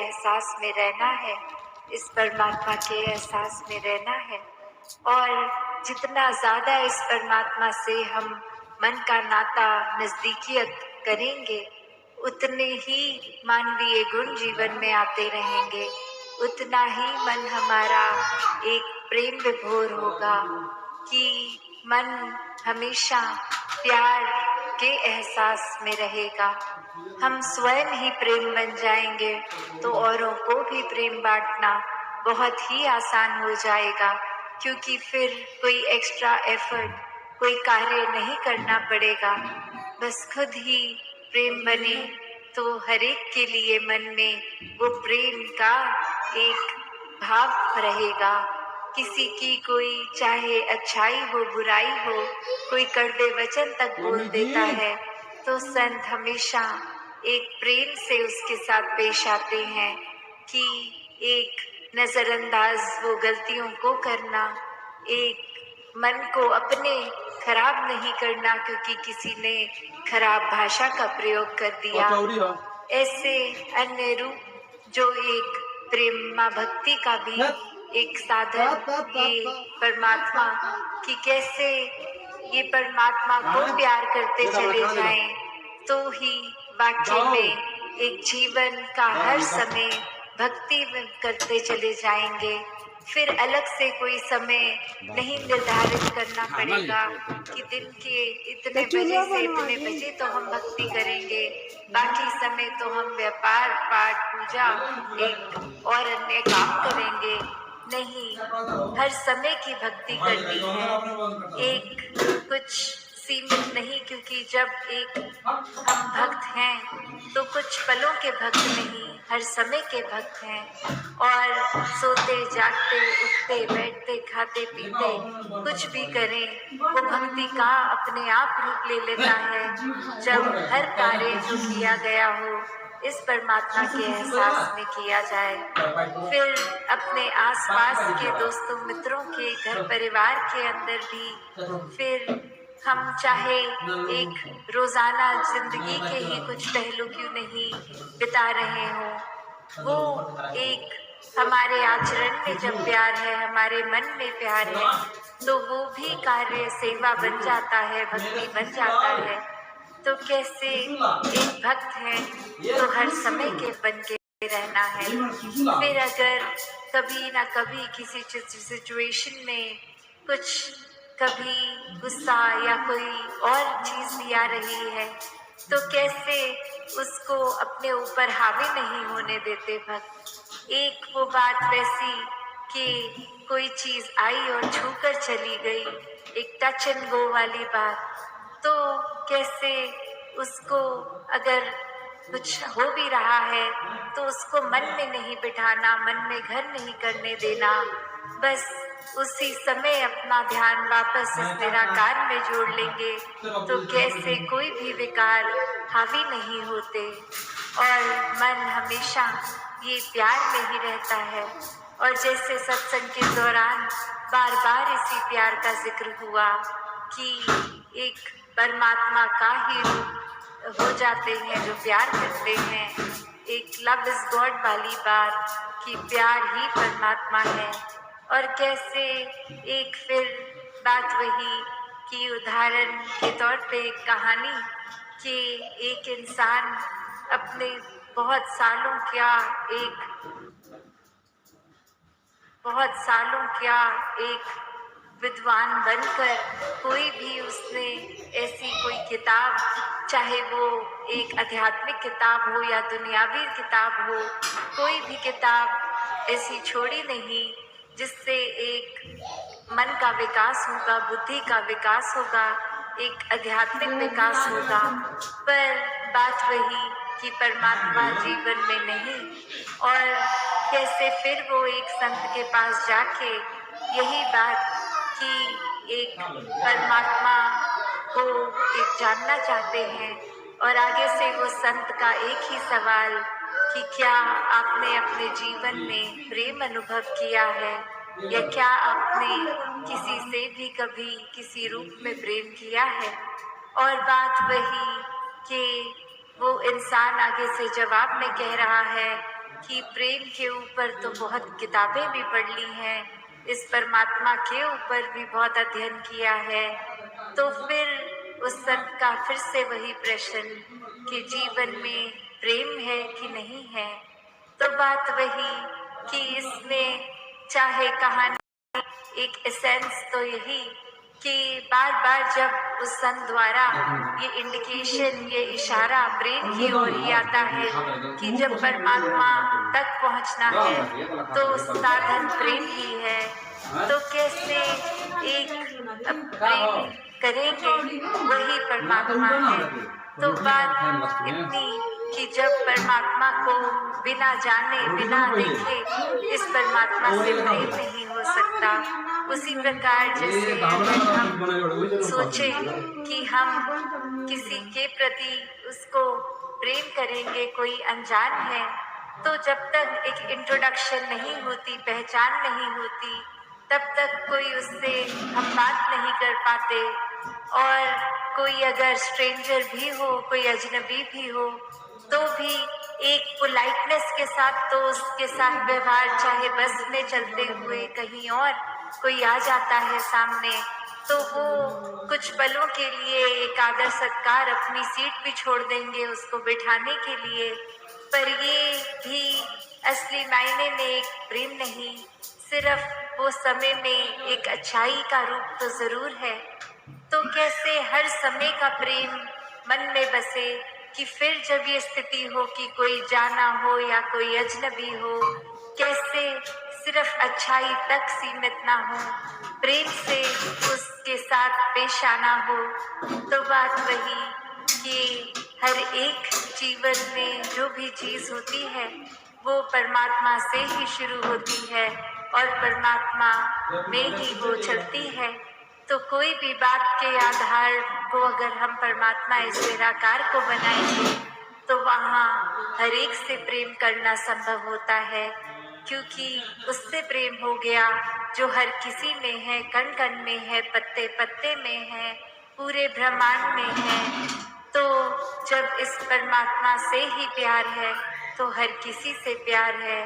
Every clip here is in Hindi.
एहसास में रहना है, इस परमात्मा के एहसास में रहना है। और जितना ज़्यादा इस परमात्मा से हम मन का नाता नज़दीकियत करेंगे, उतने ही मानवीय गुण जीवन में आते रहेंगे, उतना ही मन हमारा एक प्रेम विभोर होगा कि मन हमेशा प्यार के एहसास में रहेगा। हम स्वयं ही प्रेम बन जाएंगे तो औरों को भी प्रेम बांटना बहुत ही आसान हो जाएगा, क्योंकि फिर कोई एक्स्ट्रा एफर्ट, कोई कार्य नहीं करना पड़ेगा। बस खुद ही प्रेम बने तो हर एक के लिए मन में वो प्रेम का एक भाव रहेगा। किसी की कोई चाहे अच्छाई हो बुराई हो, कोई कड़वे वचन तक बोल देता है तो संत हमेशा एक प्रेम से उसके साथ पेश आते हैं कि एक नज़रअंदाज वो गलतियों को करना, एक मन को अपने खराब नहीं करना क्योंकि किसी ने खराब भाषा का प्रयोग कर दिया। ऐसे अन्य रूप जो एक प्रेमा भक्ति का भी एक साधन, ये परमात्मा कि कैसे ये परमात्मा को प्यार करते चले जाएं तो ही वाकई में एक जीवन का हर समय भक्ति में करते चले जाएंगे। फिर अलग से कोई समय नहीं निर्धारित करना पड़ेगा कि दिन के इतने बजे से इतने बजे तो हम भक्ति करेंगे, बाकी समय तो हम व्यापार पाठ पूजा एक और अन्य काम करेंगे। नहीं, हर समय की भक्ति करनी है, एक कुछ सीमित नहीं, क्योंकि जब एक हम भक्त हैं तो कुछ पलों के भक्त नहीं, हर समय के भक्त हैं। और सोते जागते उठते बैठते खाते पीते कुछ भी करें, वो भक्ति का अपने आप रूप ले लेता है जब हर कार्य जो किया गया हो इस परमात्मा के एहसास में किया जाए। फिर अपने आसपास के दोस्तों मित्रों के घर परिवार के अंदर भी फिर हम चाहे एक रोजाना जिंदगी के ही कुछ पहलू क्यों नहीं बिता रहे हों, वो एक हमारे आचरण में जब प्यार है, हमारे मन में प्यार है, तो वो भी कार्य सेवा बन जाता है, भक्ति बन जाता है। तो कैसे एक भक्त है तो हर समय के बन के रहना है। फिर अगर कभी ना कभी किसी सिचुएशन में कुछ कभी गुस्सा या कोई और चीज़ भी आ रही है तो कैसे उसको अपने ऊपर हावी नहीं होने देते भक्त। एक वो बात वैसी कि कोई चीज़ आई और छूकर चली गई, एक टच एंड गो वाली बात, तो कैसे उसको अगर कुछ हो भी रहा है तो उसको मन में नहीं बिठाना, मन में घर नहीं करने देना, बस उसी समय अपना ध्यान वापस इस निराकार में जोड़ लेंगे तो कैसे कोई भी विकार हावी नहीं होते और मन हमेशा ये प्यार में ही रहता है। और जैसे सत्संग के दौरान बार बार इसी प्यार का जिक्र हुआ कि एक परमात्मा का ही रूप हो जाते हैं जो प्यार करते हैं, एक लव इज गॉड वाली बात कि प्यार ही परमात्मा है। और कैसे एक फिर बात वही कि उदाहरण के तौर पे एक कहानी कि एक इंसान अपने बहुत सालों क्या एक विद्वान बनकर कोई भी उसने ऐसी कोई किताब, चाहे वो एक आध्यात्मिक किताब हो या दुनियावी किताब हो, कोई भी किताब ऐसी छोड़ी नहीं जिससे एक मन का विकास होगा, बुद्धि का विकास होगा, एक आध्यात्मिक विकास होगा। पर बात वही कि परमात्मा जीवन में नहीं। और कैसे फिर वो एक संत के पास जाके यही बात कि एक परमात्मा को एक जानना चाहते हैं और आगे से वो संत का एक ही सवाल कि क्या आपने अपने जीवन में प्रेम अनुभव किया है या क्या आपने किसी से भी कभी किसी रूप में प्रेम किया है। और बात वही कि वो इंसान आगे से जवाब में कह रहा है कि प्रेम के ऊपर तो बहुत किताबें भी पढ़ ली हैं, इस परमात्मा के ऊपर भी बहुत अध्ययन किया है, तो फिर उस संत का फिर से वही प्रश्न कि जीवन में प्रेम है कि नहीं है। तो बात वही कि इसमें चाहे कहानी एक एसेंस तो यही कि बार बार जब उस संत द्वारा ये इंडिकेशन, ये इशारा प्रेम की ओर ही आता है कि जब परमात्मा तक पहुंचना है तो साधन प्रेम ही है, तो कैसे एक प्रेम करेंगे वही परमात्मा है। तो बात इतनी कि जब परमात्मा को बिना जाने बिना देखे इस परमात्मा से प्रेम नहीं हो सकता। उसी प्रकार जैसे अगर हम सोचे कि हम किसी के प्रति उसको प्रेम करेंगे, कोई अनजान है, तो जब तक एक इंट्रोडक्शन नहीं होती, पहचान नहीं होती, तब तक कोई उससे हम बात नहीं कर पाते। और कोई अगर स्ट्रेंजर भी हो, कोई अजनबी भी हो, तो भी एक पोलाइटनेस के साथ तो उसके साथ व्यवहार, चाहे बस में चलते हुए कहीं और कोई आ जाता है सामने, तो वो कुछ पलों के लिए एक आदर सत्कार, अपनी सीट भी छोड़ देंगे उसको बिठाने के लिए। पर ये भी असली मायने में एक प्रेम नहीं, सिर्फ वो समय में एक अच्छाई का रूप तो जरूर है। तो कैसे हर समय का प्रेम मन में बसे कि फिर जब ये स्थिति हो कि कोई जाना हो या कोई अजनबी हो, कैसे सिर्फ अच्छाई तक सीमित ना हो, प्रेम से उसके साथ पेश आना हो। तो बात वही कि हर एक जीवन में जो भी चीज होती है वो परमात्मा से ही शुरू होती है और परमात्मा में ही वो चलती है। तो कोई भी बात के आधार को अगर हम परमात्मा इस निराकार को बनाएंगे तो वहाँ हर एक से प्रेम करना संभव होता है, क्योंकि उससे प्रेम हो गया जो हर किसी में है, कण कण में है, पत्ते पत्ते में है, पूरे ब्रह्मांड में है। तो जब इस परमात्मा से ही प्यार है तो हर किसी से प्यार है।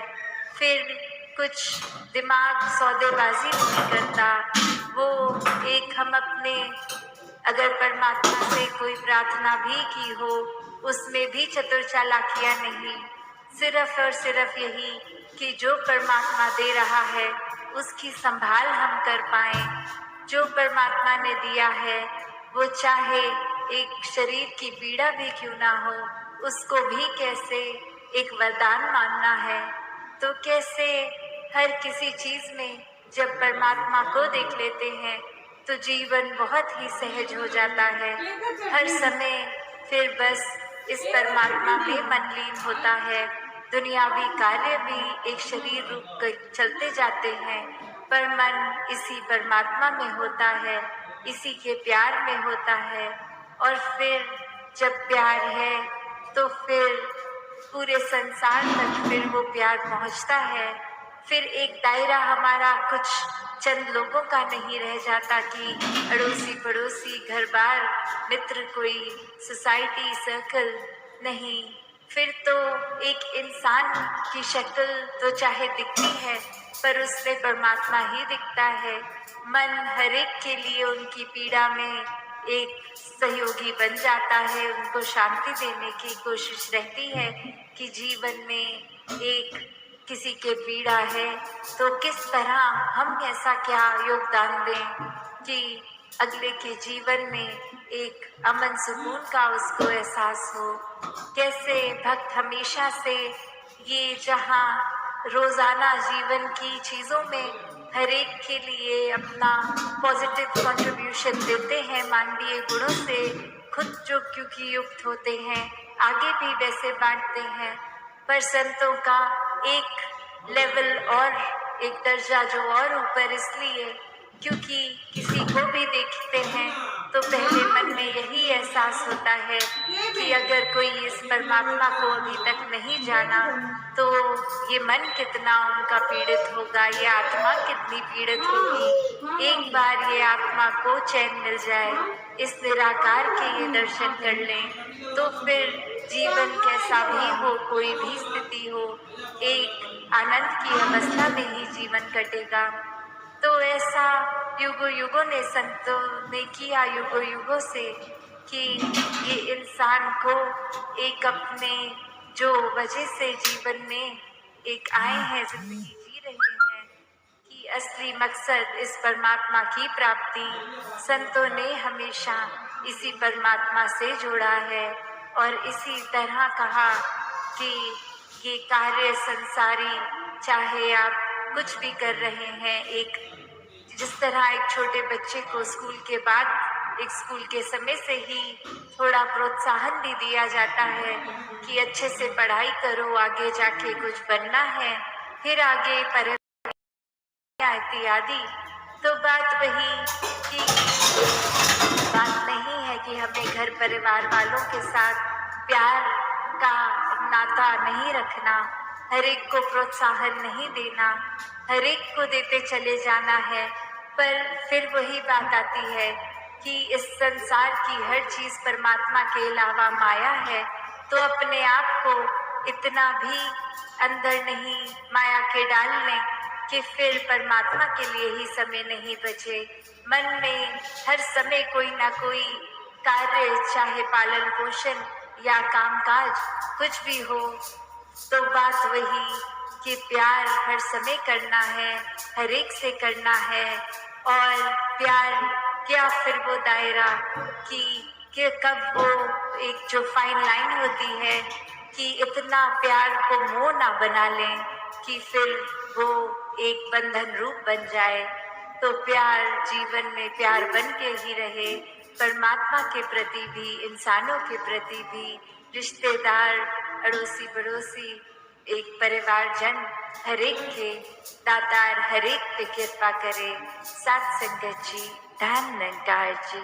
फिर कुछ दिमाग सौदेबाजी नहीं करता। वो एक हम अपने अगर परमात्मा से कोई प्रार्थना भी की हो उसमें भी चतुर चालाकियां नहीं, सिर्फ और सिर्फ यही कि जो परमात्मा दे रहा है उसकी संभाल हम कर पाएं। जो परमात्मा ने दिया है वो चाहे एक शरीर की पीड़ा भी क्यों ना हो, उसको भी कैसे एक वरदान मानना है। तो कैसे हर किसी चीज में जब परमात्मा को देख लेते हैं तो जीवन बहुत ही सहज हो जाता है। हर समय फिर बस इस परमात्मा में मन लीन होता है। दुनियावी कार्य भी एक शरीर रूप कर चलते जाते हैं, पर मन इसी परमात्मा में होता है, इसी के प्यार में होता है। और फिर जब प्यार है तो फिर पूरे संसार तक फिर वो प्यार पहुंचता है। फिर एक दायरा हमारा कुछ चंद लोगों का नहीं रह जाता कि अड़ोसी पड़ोसी, घर बार, मित्र, कोई सोसाइटी सर्कल नहीं। फिर तो एक इंसान की शक्ल तो चाहे दिखती है पर उसमें परमात्मा ही दिखता है। मन हर एक के लिए उनकी पीड़ा में एक सहयोगी बन जाता है, उनको शांति देने की कोशिश रहती है कि जीवन में एक किसी के पीड़ा है तो किस तरह हम ऐसा क्या योगदान दें कि अगले के जीवन में एक अमन सुकून का उसको एहसास हो। कैसे भक्त हमेशा से ये जहाँ रोजाना जीवन की चीजों में हर एक के लिए अपना पॉजिटिव कंट्रीब्यूशन देते हैं, मानवीय गुणों से खुद जो क्योंकि युक्त होते हैं आगे भी वैसे बांटते हैं। पर संतों का एक लेवल और एक दर्जा जो और ऊपर इसलिए क्योंकि किसी को भी देखते हैं तो पहले मन में यही एहसास होता है कि अगर कोई इस परमात्मा को अभी तक नहीं जाना तो ये मन कितना उनका पीड़ित होगा, ये आत्मा कितनी पीड़ित होगी। एक बार ये आत्मा को चैन मिल जाए, इस निराकार के ये दर्शन कर लें तो फिर जीवन कैसा भी हो, कोई भी स्थिति हो, एक आनंद की अवस्था में ही जीवन कटेगा। तो ऐसा युगों युगों ने संतों ने किया, युगों युगों से, कि ये इंसान को एक अपने जो वजह से जीवन में एक आए हैं, जिंदगी जी रहे हैं, कि असली मकसद इस परमात्मा की प्राप्ति, संतों ने हमेशा इसी परमात्मा से जोड़ा है। और इसी तरह कहा कि ये कार्य संसारी, चाहे आप कुछ भी कर रहे हैं, एक जिस तरह एक छोटे बच्चे को स्कूल के बाद, एक स्कूल के समय से ही थोड़ा प्रोत्साहन भी दिया जाता है कि अच्छे से पढ़ाई करो, आगे जाके कुछ बनना है, फिर आगे पर इत्यादि। तो बात वही कि बात नहीं है कि हमें घर परिवार वालों के साथ प्यार का नाता नहीं रखना, हर एक को प्रोत्साहन नहीं देना, हर एक को देते चले जाना है। पर फिर वही बात आती है कि इस संसार की हर चीज परमात्मा के अलावा माया है, तो अपने आप को इतना भी अंदर नहीं माया के डाल लें कि फिर परमात्मा के लिए ही समय नहीं बचे। मन में हर समय कोई ना कोई कार्य, चाहे पालन पोषण या कामकाज कुछ भी हो, तो बात वही कि प्यार हर समय करना है, हर एक से करना है। और प्यार क्या, फिर वो दायरा कि कब वो एक जो फाइन लाइन होती है कि इतना प्यार को मोह ना बना लें कि फिर वो एक बंधन रूप बन जाए। तो प्यार जीवन में प्यार बन के ही रहे, परमात्मा के प्रति भी, इंसानों के प्रति भी, रिश्तेदार, अड़ोसी पड़ोसी, एक परिवारजन, हर एक के दातार हर एक पे कृपा करे। सत संगत जी, धन निरंकार जी।